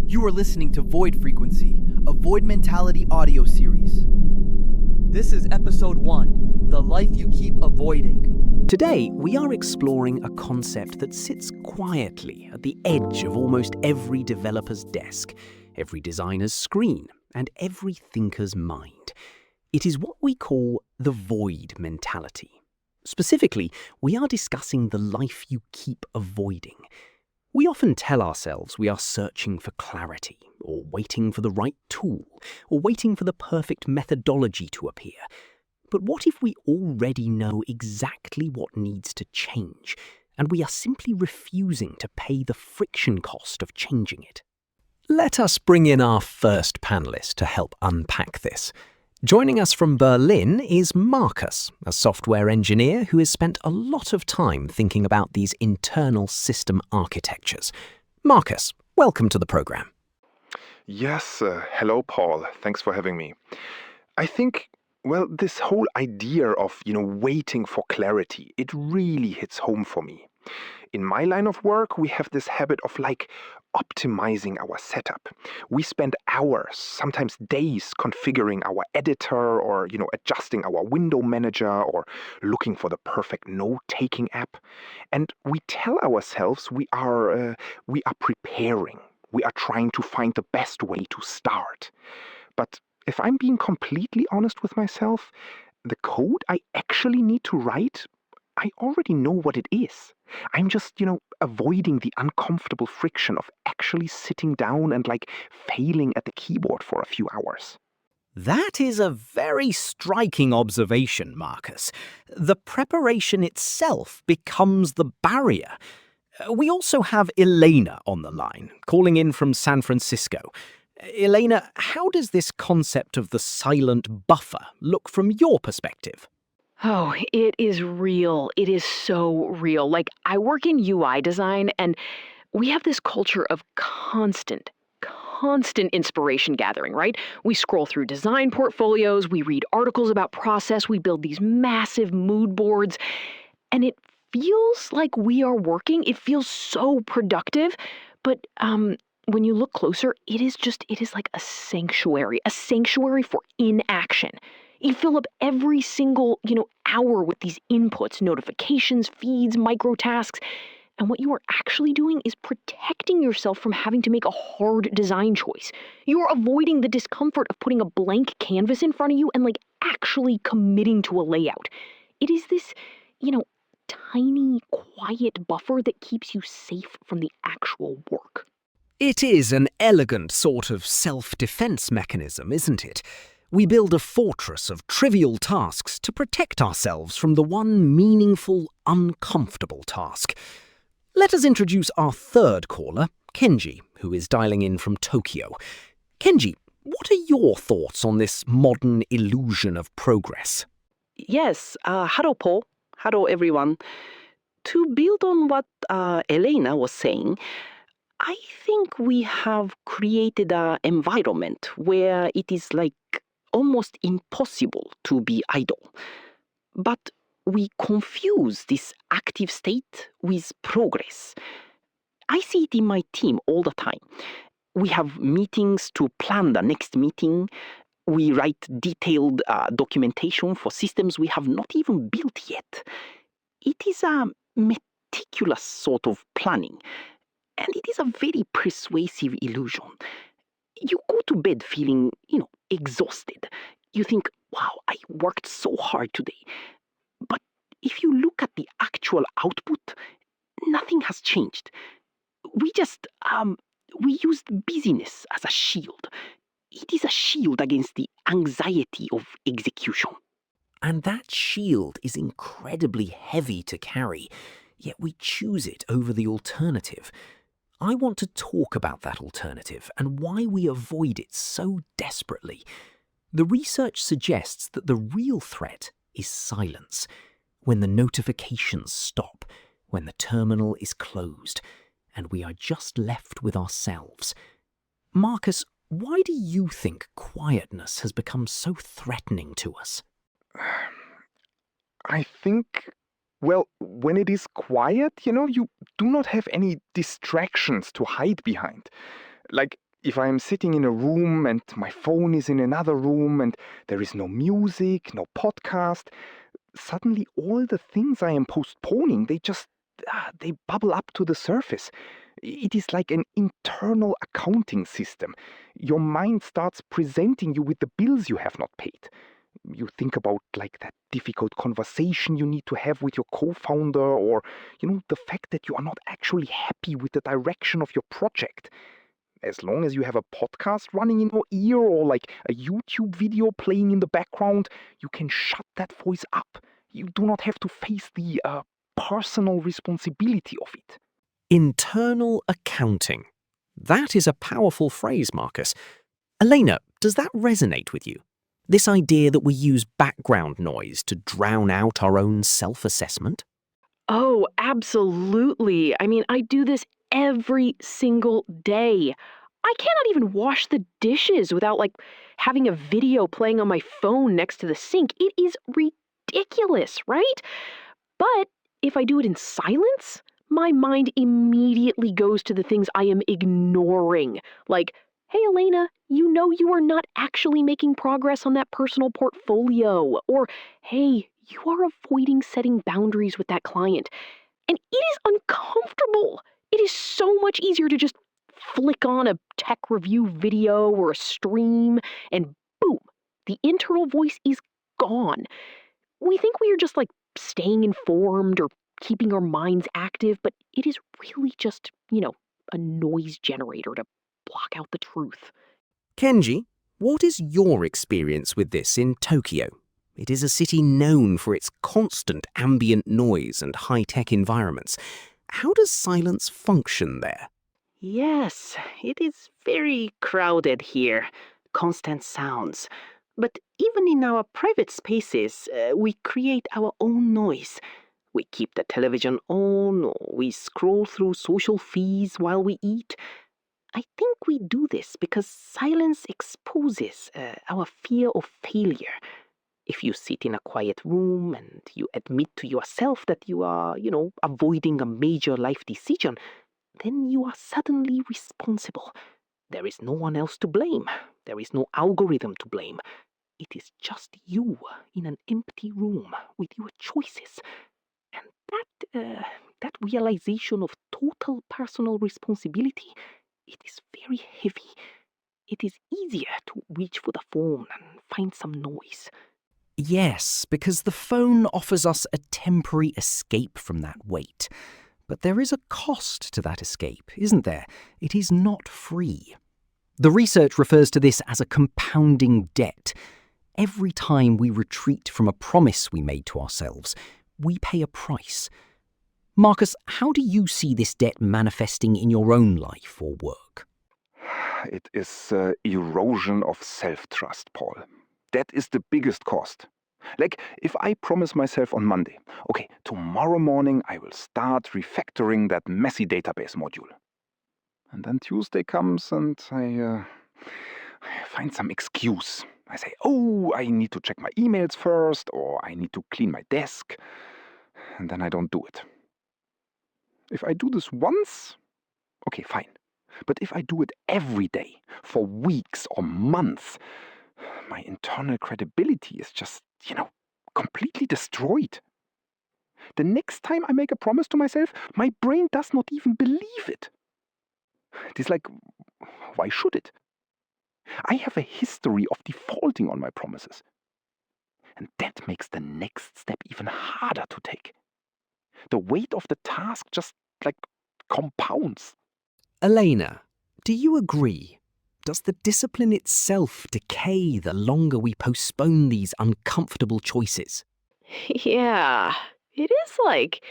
You are listening to Void Frequency, a Void Mentality audio series. This is episode 1, The Life You Keep Avoiding. Today, we are exploring a concept that sits quietly at the edge of almost every developer's desk, every designer's screen, and every thinker's mind. It is what we call the void mentality. Specifically, we are discussing the life you keep avoiding. We often tell ourselves we are searching for clarity, or waiting for the right tool, or waiting for the perfect methodology to appear. But what if we already know exactly what needs to change, and we are simply refusing to pay the friction cost of changing it? Let us bring in our first panelist to help unpack this. Joining us from Berlin is Marcus, a software engineer who has spent a lot of time thinking about these internal system architectures. Marcus, welcome to the program. Yes, hello, Paul. Thanks for having me. I think, this whole idea of, waiting for clarity, it really hits home for me. In my line of work, we have this habit of optimizing our setup. We spend hours, sometimes days, configuring our editor or, adjusting our window manager or looking for the perfect note-taking app. And we tell ourselves we are preparing. We are trying to find the best way to start. But if I'm being completely honest with myself, the code I actually need to write, I already know what it is. I'm just, avoiding the uncomfortable friction of actually sitting down and failing at the keyboard for a few hours. That is a very striking observation, Marcus. The preparation itself becomes the barrier. We also have Elena on the line, calling in from San Francisco. Elena, how does this concept of the silent buffer look from your perspective? Oh, it is real. It is so real. I work in UI design, and we have this culture of constant inspiration gathering, right? We scroll through design portfolios, we read articles about process, we build these massive mood boards, and it feels like we are working. It feels so productive, but when you look closer, it is like a sanctuary for inaction. You fill up every single, hour with these inputs, notifications, feeds, micro tasks. And what you are actually doing is protecting yourself from having to make a hard design choice. You are avoiding the discomfort of putting a blank canvas in front of you and actually committing to a layout. It is this, tiny, quiet buffer that keeps you safe from the actual work. It is an elegant sort of self-defense mechanism, isn't it? We build a fortress of trivial tasks to protect ourselves from the one meaningful, uncomfortable task. Let us introduce our third caller, Kenji, who is dialing in from Tokyo. Kenji, what are your thoughts on this modern illusion of progress? Yes, hello, Paul. Hello, everyone. To build on what Elena was saying, I think we have created an environment where it is almost impossible to be idle. But we confuse this active state with progress. I see it in my team all the time. We have meetings to plan the next meeting. We write detailed documentation for systems we have not even built yet. It is a meticulous sort of planning, and it is a very persuasive illusion. You go to bed feeling, exhausted. You think, wow, I worked so hard today. But if you look at the actual output, nothing has changed. We used busyness as a shield. It is a shield against the anxiety of execution. And that shield is incredibly heavy to carry, yet we choose it over the alternative. I want to talk about that alternative and why we avoid it so desperately. The research suggests that the real threat is silence. When the notifications stop, when the terminal is closed, and we are just left with ourselves. Marcus, why do you think quietness has become so threatening to us? I think, when it is quiet, you do not have any distractions to hide behind. If I'm sitting in a room and my phone is in another room and there is no music, no podcast, suddenly all the things I am postponing, they bubble up to the surface. It is like an internal accounting system. Your mind starts presenting you with the bills you have not paid. You think about like that difficult conversation you need to have with your co-founder, or the fact that you are not actually happy with the direction of your project. As long as you have a podcast running in your ear or like a YouTube video playing in the background, you can shut that voice up. You do not have to face the personal responsibility of it. Internal accounting. That is a powerful phrase, Marcus. Elena, does that resonate with you? This idea that we use background noise to drown out our own self-assessment? Oh, absolutely. I mean, I do this every single day. I cannot even wash the dishes without, like, having a video playing on my phone next to the sink. It is ridiculous, right? But if I do it in silence, my mind immediately goes to the things I am ignoring. Like, hey, Elena, you know you are not actually making progress on that personal portfolio. Or, hey, you are avoiding setting boundaries with that client. And it is uncomfortable. It is so much easier to just flick on a tech review video or a stream, and boom, the internal voice is gone. We think we are just like staying informed or keeping our minds active, but it is really just, a noise generator to block out the truth. Kenji, what is your experience with this in Tokyo? It is a city known for its constant ambient noise and high-tech environments. How does silence function there? Yes, it is very crowded here. Constant sounds. But even in our private spaces, we create our own noise. We keep the television on, or we scroll through social feeds while we eat. I think we do this because silence exposes our fear of failure. If you sit in a quiet room and you admit to yourself that you are, avoiding a major life decision, then you are suddenly responsible. There is no one else to blame. There is no algorithm to blame. It is just you in an empty room with your choices. And that realization of total personal responsibility, it is very heavy. It is easier to reach for the phone and find some noise. Yes, because the phone offers us a temporary escape from that weight. But there is a cost to that escape, isn't there? It is not free. The research refers to this as a compounding debt. Every time we retreat from a promise we made to ourselves, we pay a price. Marcus, how do you see this debt manifesting in your own life or work? It is erosion of self-trust, Paul. That is the biggest cost. Like, if I promise myself on Monday, okay, tomorrow morning I will start refactoring that messy database module. And then Tuesday comes and I find some excuse. I say, oh, I need to check my emails first, or I need to clean my desk. And then I don't do it. If I do this once, okay, fine. But if I do it every day, for weeks or months, my internal credibility is just, completely destroyed. The next time I make a promise to myself, my brain does not even believe it. It is like, why should it? I have a history of defaulting on my promises. And that makes the next step even harder to take. The weight of the task just, compounds. Elena, do you agree? Does the discipline itself decay the longer we postpone these uncomfortable choices? Yeah, it is like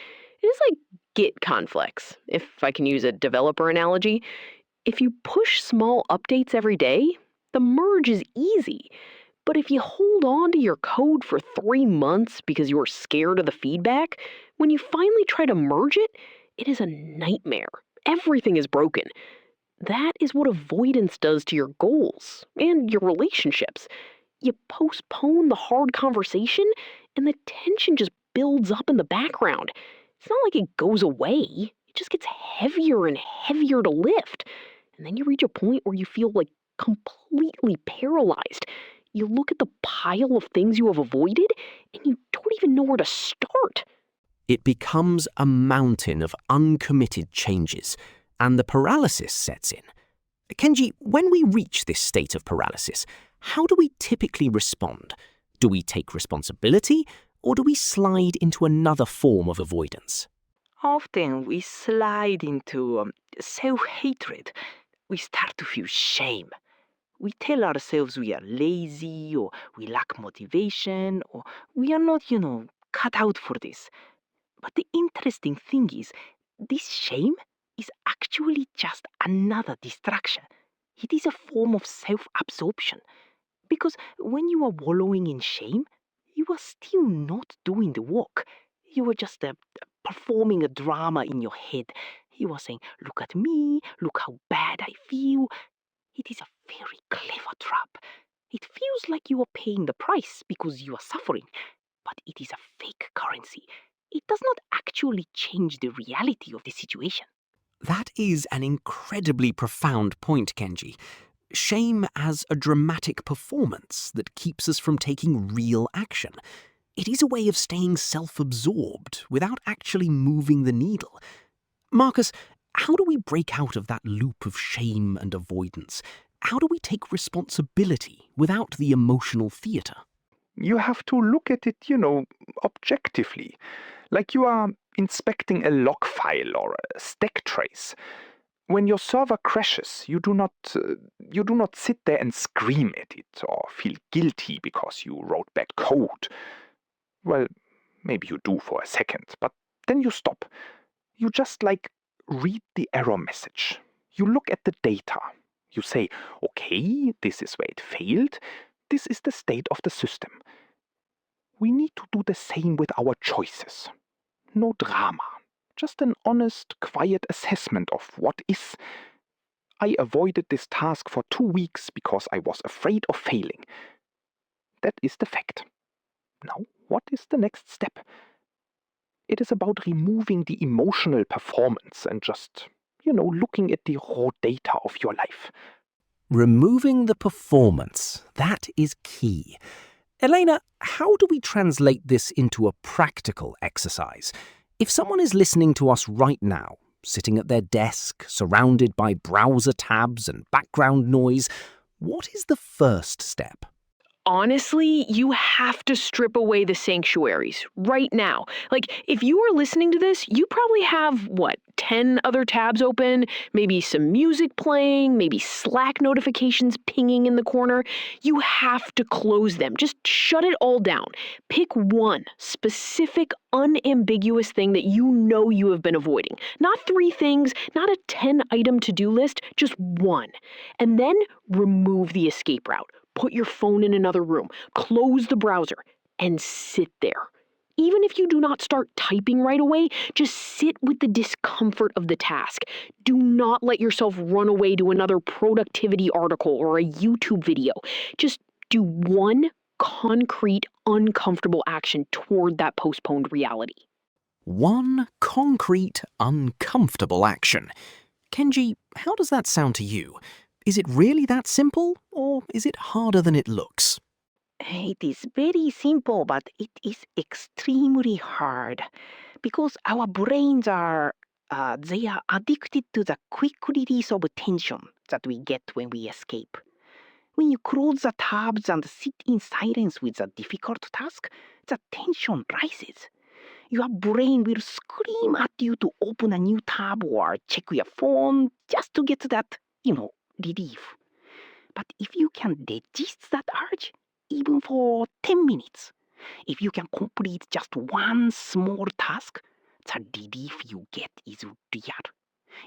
Git conflicts, if I can use a developer analogy. If you push small updates every day, the merge is easy. But if you hold on to your code for 3 months because you're scared of the feedback, when you finally try to merge it, it is a nightmare. Everything is broken. That is what avoidance does to your goals and your relationships. You postpone the hard conversation, and the tension just builds up in the background. It's not like it goes away, it just gets heavier and heavier to lift. And then you reach a point where you feel like completely paralyzed. You look at the pile of things you have avoided, and you don't even know where to start. It becomes a mountain of uncommitted changes, and the paralysis sets in. Kenji, when we reach this state of paralysis, how do we typically respond? Do we take responsibility, or do we slide into another form of avoidance? Often we slide into self-hatred. We start to feel shame. We tell ourselves we are lazy, or we lack motivation, or we are not, cut out for this. But the interesting thing is, this shame is actually just another distraction. It is a form of self-absorption. Because when you are wallowing in shame, you are still not doing the work. You are just performing a drama in your head. You are saying, look at me, look how bad I feel. It is a very clever trap. It feels like you are paying the price because you are suffering, but it is a fake currency. It does not actually change the reality of the situation. That is an incredibly profound point, Kenji. Shame as a dramatic performance that keeps us from taking real action. It is a way of staying self-absorbed without actually moving the needle. Marcus, how do we break out of that loop of shame and avoidance? How do we take responsibility without the emotional theatre? You have to look at it, objectively, like you are inspecting a log file or a stack trace. When your server crashes, you do not sit there and scream at it or feel guilty because you wrote bad code. Well, maybe you do for a second, but then you stop. You just read the error message. You look at the data. You say, okay, this is where it failed. This is the state of the system. We need to do the same with our choices. No drama. Just an honest, quiet assessment of what is. I avoided this task for 2 weeks because I was afraid of failing. That is the fact. Now, what is the next step? It is about removing the emotional performance and just, looking at the raw data of your life. Removing the performance, that is key. Elena, how do we translate this into a practical exercise? If someone is listening to us right now, sitting at their desk, surrounded by browser tabs and background noise, what is the first step? Honestly, you have to strip away the sanctuaries right now. Like, if you are listening to this, you probably have, 10 other tabs open, maybe some music playing, maybe Slack notifications pinging in the corner. You have to close them. Just shut it all down. Pick one specific, unambiguous thing that you know you have been avoiding. Not 3 things, not a 10-item to-do list, just one. And then remove the escape route. Put your phone in another room, close the browser, and sit there. Even if you do not start typing right away, just sit with the discomfort of the task. Do not let yourself run away to another productivity article or a YouTube video. Just do one concrete, uncomfortable action toward that postponed reality. One concrete, uncomfortable action. Kenji, how does that sound to you? Is it really that simple, or is it harder than it looks? It is very simple, but it is extremely hard because our brains they are addicted to the quick release of tension that we get when we escape. When you close the tabs and sit in silence with a difficult task, the tension rises. Your brain will scream at you to open a new tab or check your phone just to get that, relief. But if you can resist that urge, even for 10 minutes, if you can complete just one small task, the relief you get is real.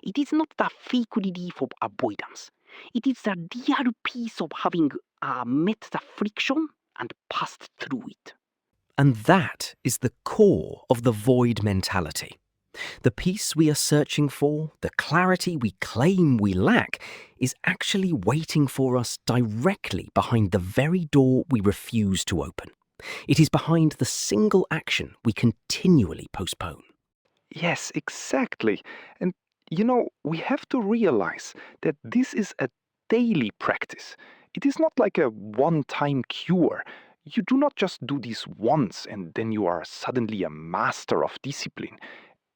It is not the fake relief of avoidance. It is the real piece of having met the friction and passed through it. And that is the core of the void mentality. The peace we are searching for, the clarity we claim we lack, is actually waiting for us directly behind the very door we refuse to open. It is behind the single action we continually postpone. Yes, exactly. And We have to realize that this is a daily practice. It is not like a one-time cure. You do not just do this once and then you are suddenly a master of discipline.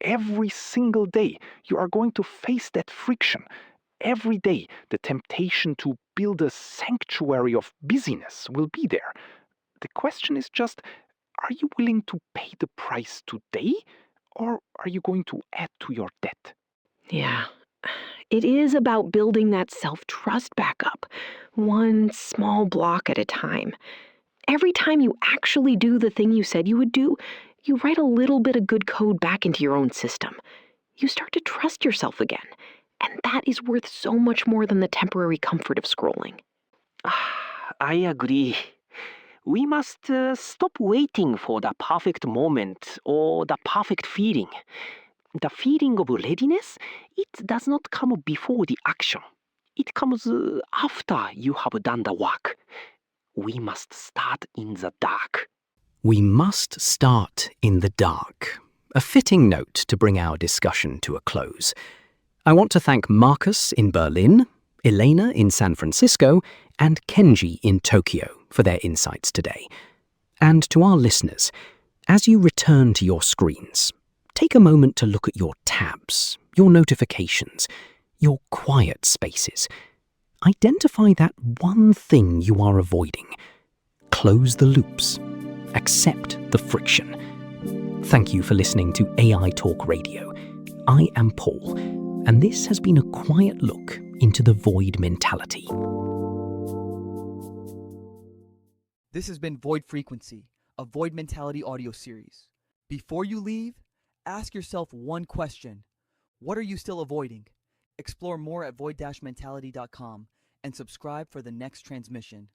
Every single day, you are going to face that friction. Every day, the temptation to build a sanctuary of busyness will be there. The question is just, are you willing to pay the price today, or are you going to add to your debt? Yeah. It is about building that self-trust back up, one small block at a time. Every time you actually do the thing you said you would do, you write a little bit of good code back into your own system. You start to trust yourself again, and that is worth so much more than the temporary comfort of scrolling. I agree. We must stop waiting for the perfect moment or the perfect feeling. The feeling of readiness, it does not come before the action. It comes after you have done the work. We must start in the dark. We must start in the dark. A fitting note to bring our discussion to a close. I want to thank Marcus in Berlin, Elena in San Francisco, and Kenji in Tokyo for their insights today. And to our listeners, as you return to your screens, take a moment to look at your tabs, your notifications, your quiet spaces. Identify that one thing you are avoiding. Close the loops. Accept the friction. Thank you for listening to AI Talk Radio. I am Paul, and this has been a quiet look into the void mentality. This has been Void Frequency, a Void Mentality audio series. Before you leave, ask yourself one question. What are you still avoiding? Explore more at void-mentality.com and subscribe for the next transmission.